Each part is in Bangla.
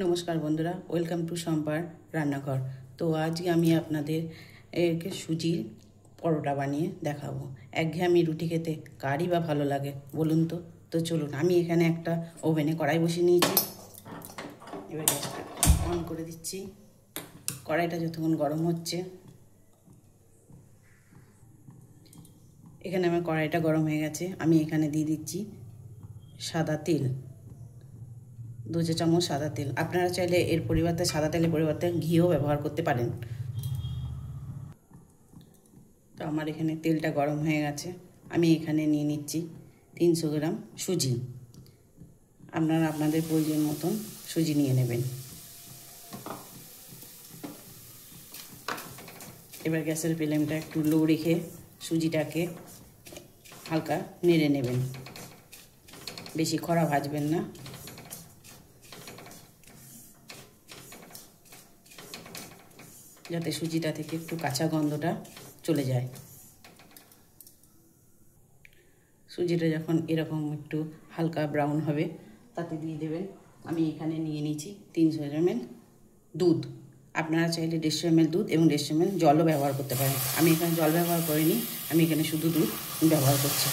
নমস্কার বন্ধুরা, ওয়েলকাম টু সম্পার রান্নাঘর। তো আজকে আমি আপনাদের সুজির পরোটা বানিয়ে দেখাবো। একঘেয়েমি রুটি খেতে কারই বা ভালো লাগে বলুন তো। তো চলুন, আমি এখানে একটা ওভেনে কড়াই বসিয়ে নিয়েছি। এবার গ্যাসটা অন করে দিচ্ছি। কড়াইটা যতক্ষণ গরম হচ্ছে, এখানে আমার কড়াইটা গরম হয়ে গেছে। আমি এখানে দিয়ে দিচ্ছি সাদা তেল, 2 চা চামচ সাদা তেল। আপনারা চাইলে এর পরিবর্তে সাদা তেলের পরিবর্তে ঘিও ব্যবহার করতে পারেন। তো আমার এখানে তেলটা গরম হয়ে গেছে। আমি এখানে নিয়ে নিচ্ছি 300 গ্রাম সুজি। আপনারা আপনাদের প্রয়োজন মতন সুজি নিয়ে নেবেন। এবার গ্যাসের ফ্লেমটা একটু লো রেখে সুজিটাকে হালকা নেড়ে নেবেন, বেশি কড়া ভাজবেন না। যাতে সুজিটা থেকে একটু কাঁচা গন্ধটা চলে যায়। সুজিটা যখন এরকম একটু হালকা ব্রাউন হবে, তাতে দিয়ে দেবেন, আমি এখানে নিয়ে নিয়েছি 300 ml দুধ। আপনারা চাইলে 150 ml দুধ এবং 150 ml জলও ব্যবহার করতে পারেন। আমি এখানে জল ব্যবহার করিনি, আমি এখানে শুধু দুধ ব্যবহার করছি।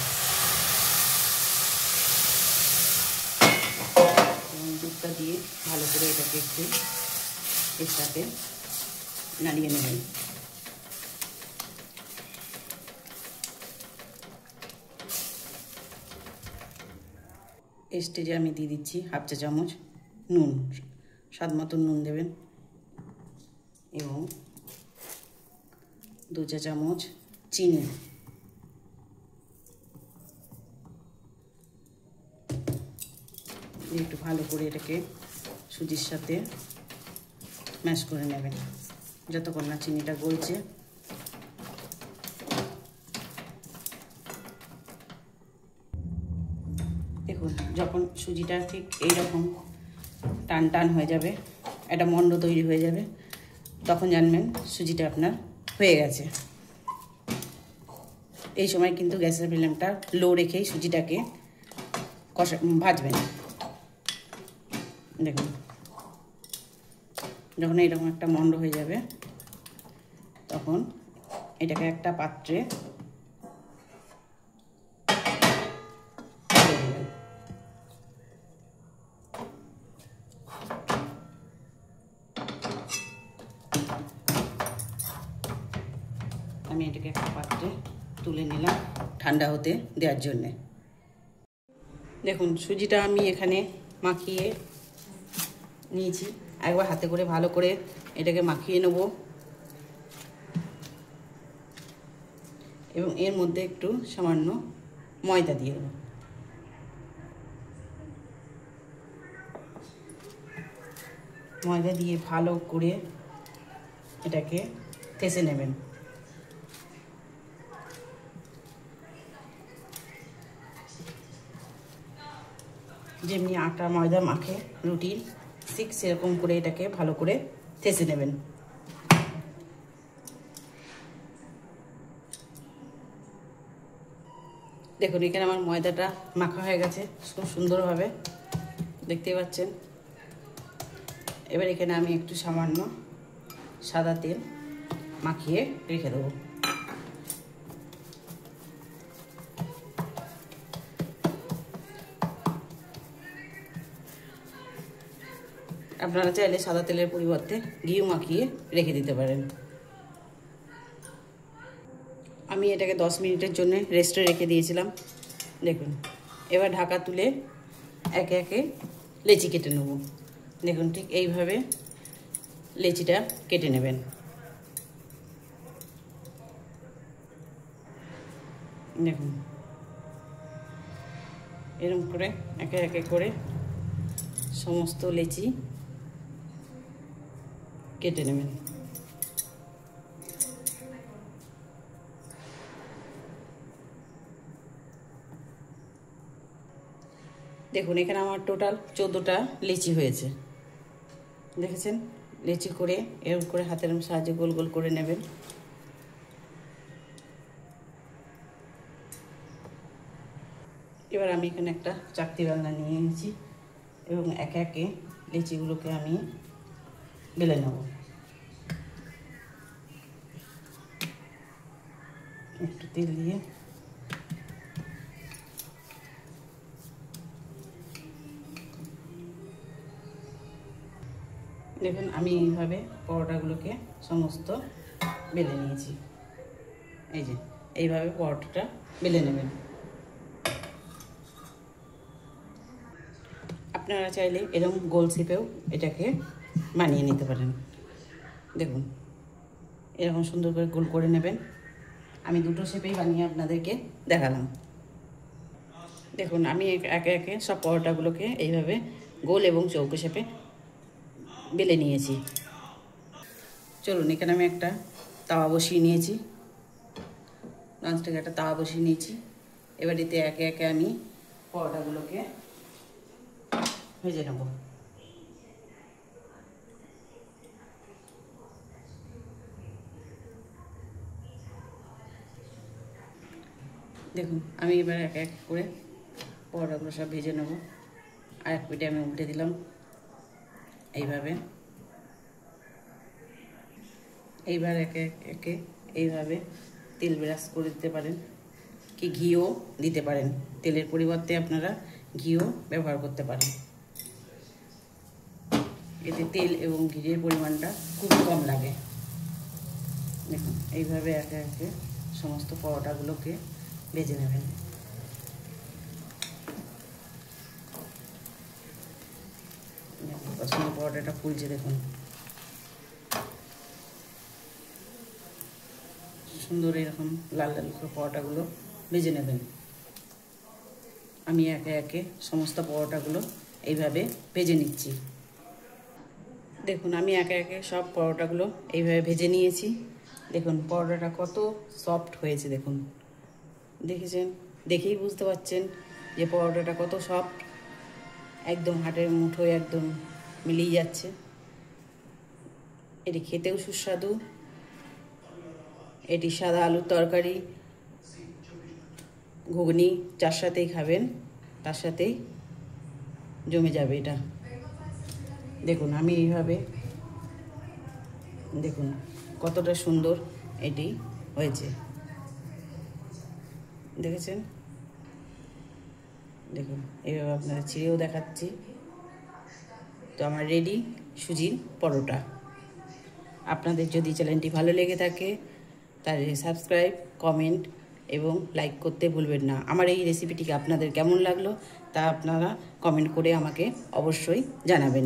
এবং দুধটা দিয়ে ভালো করে এটাকে একটু এর সাথে নাড়িয়ে নেবেন। এই স্টেজে আমি দিয়ে দিচ্ছি 1/2 চা চামচ নুন। স্বাদ মতন নুন দেবেন এবং 2 চা চামচ চিনি। একটু ভালো করে এটাকে সুজির সাথে ম্যাশ করে নেবেন যতক্ষণ না চিনিটা গলছে। দেখুন, যখন সুজিটা ঠিক এইরকম টান টান হয়ে যাবে, একটা মণ্ড তৈরি হয়ে যাবে, তখন জানবেন সুজিটা আপনার হয়ে গেছে। এই সময় কিন্তু গ্যাসের ফ্লেমটা লো রেখেই সুজিটাকে ভাজবেন। দেখুন, যখন এইরকম একটা মণ্ড হয়ে যাবে, তখন এটাকে একটা পাত্রে আমি এটাকে একটা পাত্রে তুলে নিলাম ঠান্ডা হতে দেওয়ার জন্যে। দেখুন, সুজিটা আমি এখানে মাখিয়ে নিয়েছি। একবার হাতে করে ভালো করে এটাকে মাখিয়ে নেব এবং এর মধ্যে একটু সামান্য ময়দা দিয়ে দেব। ময়দা দিয়ে ভালো করে এটাকে থেসে নেবেন। যেমনি আটা ময়দা মাখে রুটির, ঠিক সেরকম করে এটাকে ভালো করে থেসে নেবেন। দেখুন, এখানে আমার ময়দাটা মাখা হয়ে গেছে খুব সুন্দরভাবে, দেখতে পাচ্ছেন। এবার এখানে আমি একটু সামান্য সাদা তেল মাখিয়ে রেখে দেবো। আপনারা চাইলে সাদা তেলের পরিবর্তে ঘিও মাখিয়ে রেখে দিতে পারেন। আমি এটাকে 10 মিনিটের জন্য রেস্টে রেখে দিয়েছিলাম। দেখুন, এবার ঢাকা তুলে একে একে লেচি কেটে নেব। দেখুন, ঠিক এইভাবে লেচিটা কেটে নেবেন। দেখুন, এরকম করে একে একে করে সমস্ত লেচি কেটে নেবেন। দেখুন, এখানে আমার টোটাল 14টা লিচি হয়েছে। দেখেছেন, লিচি করে এরকম করে হাতের সাহায্যে গোল গোল করে নেবেন। এবার আমি এখানে একটা চাকতি বালনা নিয়ে নিয়েছি এবং একে একে লিচিগুলোকে আমি বেলে নেব। একটু তেল দিয়ে দেখুন আমি এইভাবে পরোটাগুলোকে সমস্ত বেলে নিয়েছি। এই যে এইভাবে পরোটাটা বেলে নেবেন। আপনারা চাইলে এরকম গোল শেপেও এটাকে বানিয়ে নিতে পারেন। দেখুন এরকম সুন্দর করে গোল করে নেবেন। আমি দুটো শেপেই বানিয়ে আপনাদেরকে দেখালাম। দেখুন আমি একে একে সব পরোটাগুলোকে এইভাবে গোল এবং চৌকো শেপে বেলে নিয়েছি। চলুন এখানে আমি একটা তাওয়া বসিয়ে নিয়েছি। ননস্টিক একটা তাওয়া বসিয়ে নিয়েছি। এবার এতে একে একে আমি পরোটাগুলোকে ভেজে নেব। দেখুন আমি এবার এক এক করে পরোটাগুলো সব ভেজে নেব। আর এক পিঠে আমি উল্টে দিলাম এইভাবে। এইবার একে একে এইভাবে তেল ব্রাশ করে দিতে পারেন, কি ঘিও দিতে পারেন। তেলের পরিবর্তে আপনারা ঘিও ব্যবহার করতে পারেন। এতে তেল এবং ঘিয়ের পরিমাণটা খুব কম লাগে। দেখুন এইভাবে একে একে সমস্ত পরোটাগুলোকে ভেজে নেবেন। পছন্দ পরোটাটা ফুলছে দেখুন, সুন্দর এরকম লাল লাল করে পরোটাগুলো ভেজে নেবেন। আমি একে একে সমস্ত পরোটাগুলো এইভাবে ভেজে নিচ্ছি। দেখুন আমি একে একে সব পরোটাগুলো এইভাবে ভেজে নিয়েছি। দেখুন পরোটাটা কত সফট হয়েছে। দেখুন দেখেছেন, দেখেই বুঝতে পারছেন যে পরোটাটা কত সফট, একদম হাতের মুঠোয় একদম মিলিয়ে যাচ্ছে। এটি খেতেও সুস্বাদু। এটি সাদা আলুর তরকারি, ঘুগনি যার সাথেই খাবেন তার সাথেই জমে যাবে এটা। দেখুন আমি এইভাবে, দেখুন কতটা সুন্দর এটি হয়েছে, দেখেছেন। দেখুন এইভাবে আপনারা ছিঁড়েও দেখাচ্ছি। তো আমার রেডি সুজির পরোটা। আপনাদের যদি চ্যানেলটি ভালো লেগে থাকে তাহলে সাবস্ক্রাইব, কমেন্ট এবং লাইক করতে ভুলবেন না। আমার এই রেসিপিটিকে আপনাদের কেমন লাগলো তা আপনারা কমেন্ট করে আমাকে অবশ্যই জানাবেন।